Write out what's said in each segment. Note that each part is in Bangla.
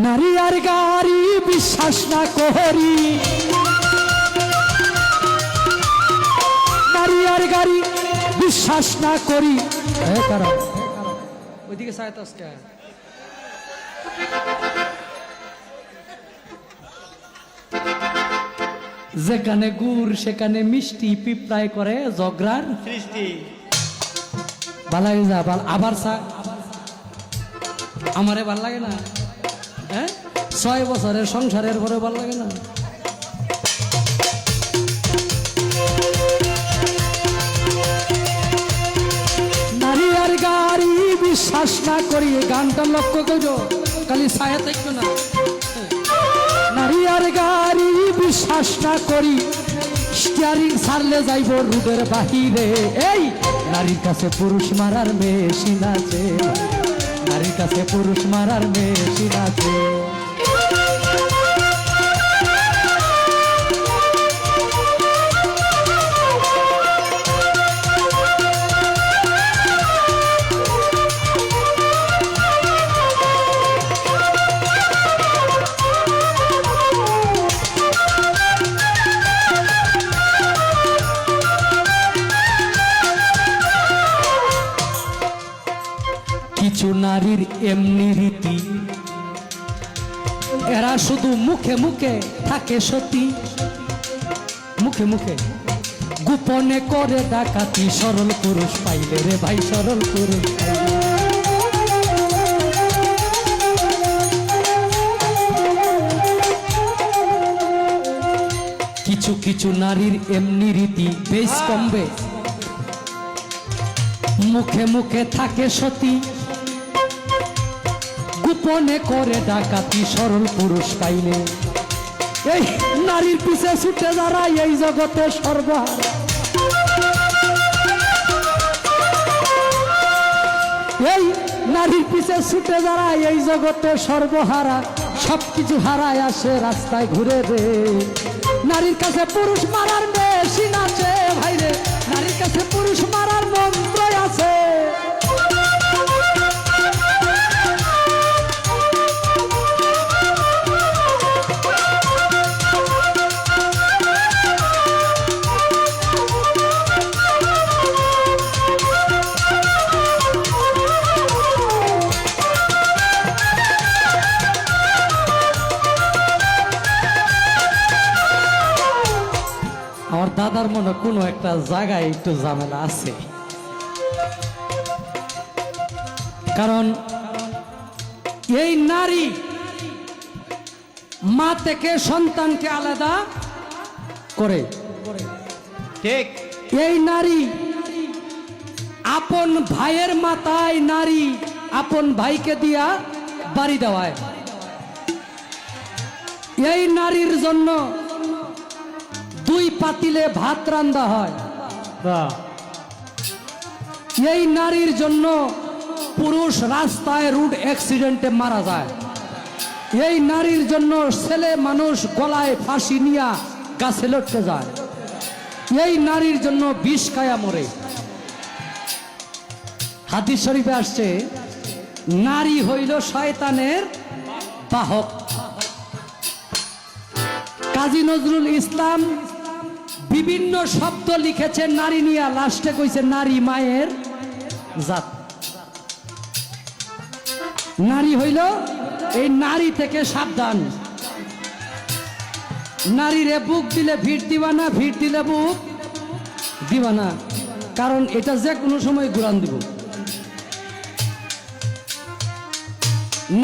নারী আর গাড়ি বিশ্বাস না করি, নারী আর গাড়ি বিশ্বাস না করি। ওইদিকে সায়তাসকে যেখানে গুড় সেখানে মিষ্টি, পিঁপড়ায় করে জগরার সৃষ্টি। ভালাই যা ভাল আবার সা আমারে ভাল লাগে না, হ্যাঁ 6 বছরের সংসারের পরে ভাল লাগে না। নারী আর গাড়ি বিশ্বাস না করি, গানটা লক্ষ্য করো খালি ছায়া থাকবে না। নারী আর গাড়ি বিশ্বাস না করি, স্টিয়ারিং ছাড়লে যাইব রুডের বাহিরে। এই নারীর কাছে পুরুষ মারার মেশিন আছে, নারীর কাছে পুরুষ মারার মেশিন আছে। কিছু নারীর এমনি রীতি, এরা শুধু মুখে মুখে থাকে সতী, মুখে মুখে গোপনে করে ডাকাতি। সরল পুরুষ পাইলে রে ভাই, সরল পুরুষ পাইলে। কিছু কিছু নারীর এমনি রীতি বেশ কমবে, মুখে মুখে থাকে সতী, গোপনে করে ডাকাতি। সরল পুরুষ পাইলে এই নারীর পিছে ছুটে যারা এই জগতে সর্বহারা। এই নারীর পিছে ছুটে যারা এই জগতে সর্বহারা, সবকিছু হারায় আসে রাস্তায় ঘুরে রে। নারীর কাছে পুরুষ মারার মেশিন আছে ভাইরে, নারীর কাছে পুরুষ মারার মন্ত্র আছে। আমার দাদার মনে কোনো একটা জায়গায় একটু ঝামেলা আছে, কারণ এই নারী মা থেকে সন্তানকে আলাদা করে, ঠিক এই নারী আপন ভাইয়ের মাথায় নারী আপন ভাইকে দিয়া বাড়ি দেওয়ায়। এই নারীর জন্য 2 পাতিলে ভাত রান্না হয়। এই নারীর জন্য পুরুষ রাস্তায় রোড অ্যাক্সিডেন্টে মারা যায়। এই নারীর জন্য ছেলে মানুষ গলায় ফাঁসি নিয়া গাছে লটকে যায়। এই নারীর জন্য বিষ খায়া মরে। হাদিস শরীফে আসছে, নারী হইল শয়তানের বাহক। কাজী নজরুল ইসলাম বিভিন্ন শব্দ লিখেছেন নারী নিয়া, লাস্টে কইছে নারী মায়ের জাত। নারী হইল এই নারী থেকে সাবধান। নারীরে বুক দিলে ভিড় দিবা না, ভিড় দিলে বুক দিবা না, কারণ এটা যে কোনো সময় ঘুরান দিব।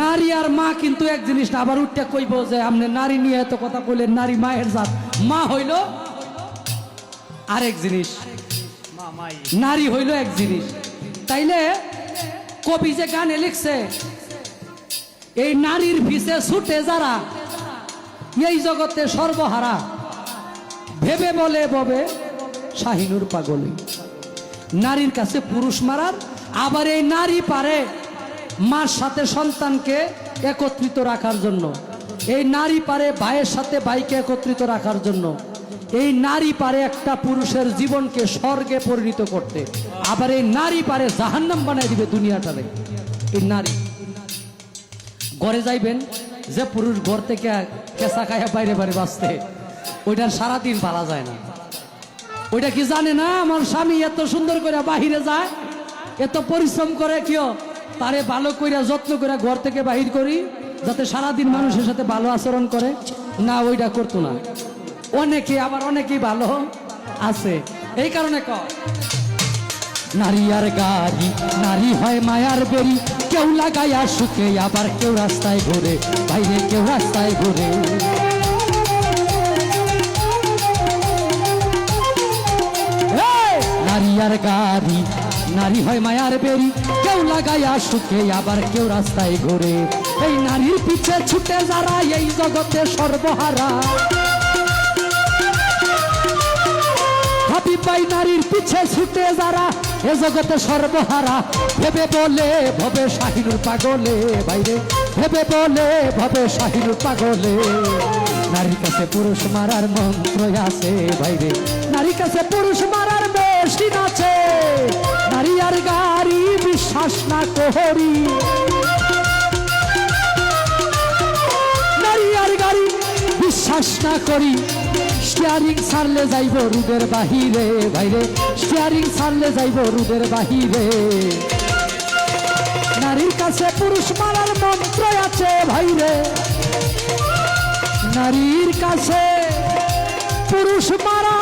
নারী আর মা কিন্তু এক জিনিস না। আবার উঠতে কইব যে আপনি নারী নিয়ে এত কথা কইলেন, নারী মায়ের জাত। মা হইল আরেক জিনিস, নারী হইল এক জিনিস। তাইলে কবি যে গানে লিখছে, এই নারীর পিছে ছুটে যারা এই জগতে সর্বহারা, ভেবে বলে ববে শাহিনুর পাগলি। নারীর কাছে পুরুষ মারার, আবার এই নারী পারে মার সাথে সন্তানকে একত্রিত রাখার জন্য। এই নারী পারে ভাইয়ের সাথে ভাইকে একত্রিত রাখার জন্য। এই নারী পারে একটা পুরুষের জীবনকে স্বর্গে পরিণত করতে, আবার এই নারী পারে জাহান্নাম বানাই দিবে দুনিয়াটারে। এই নারী ঘরে যাইবেন, যে পুরুষ ঘর থেকে কেঁচা খায়া বাইরে বাইরে বাঁচতে, ওইটার সারাদিন পালা যায় না। ওইটা কি জানে না আমার স্বামী এত সুন্দর করে বাহিরে যায়, এত পরিশ্রম করে, কেউ তারে ভালো কইরা যত্ন করে ঘর থেকে বাহির করি যাতে সারাদিন মানুষের সাথে ভালো আচরণ করে? না, ওইটা করতো না। অনেকে আবার অনেকেই ভালো আছে, এই কারণে নারী আর গাড়ি, নারী হয় মায়ার বেরি, কেউ লাগাইয়া সুখে আবার কেউ রাস্তায় ঘুরে, বাইরে কেউ রাস্তায় ঘুরে। নারী আর গাড়ি, নারী হয় মায়ার বেরি, কেউ লাগাইয়া সুখে আবার কেউ রাস্তায় ঘুরে। এই নারীর পিছে ছুটে যারা এই জগতে সর্বহারা, হাবিব ভাই নারীর পিছে ছুটে যারা এ জগতে সর্বহারা, ভেবে বলে ভবে শাহিনুর পাগলে, বাইরে ভেবে বলে ভবে শাহিনুর পাগলে। নারীর কাছে পুরুষ মারার মন্ত্র আছে, বাইরে নারীর কাছে পুরুষ মারার মেশিন আছে। নারী আর গাড়ি বিশ্বাস না করি, নারী আর গাড়ি বিশ্বাস না করি। স্টিয়ারিং ছাড়লে যাইব রুদের বাহিরে, বাইরে স্টিয়ারিং ছাড়লে যাইব রুদের বাহিরে। নারীর কাছে পুরুষ মারার মন্ত্র আছে ভাইরে, নারীর কাছে পুরুষ মারা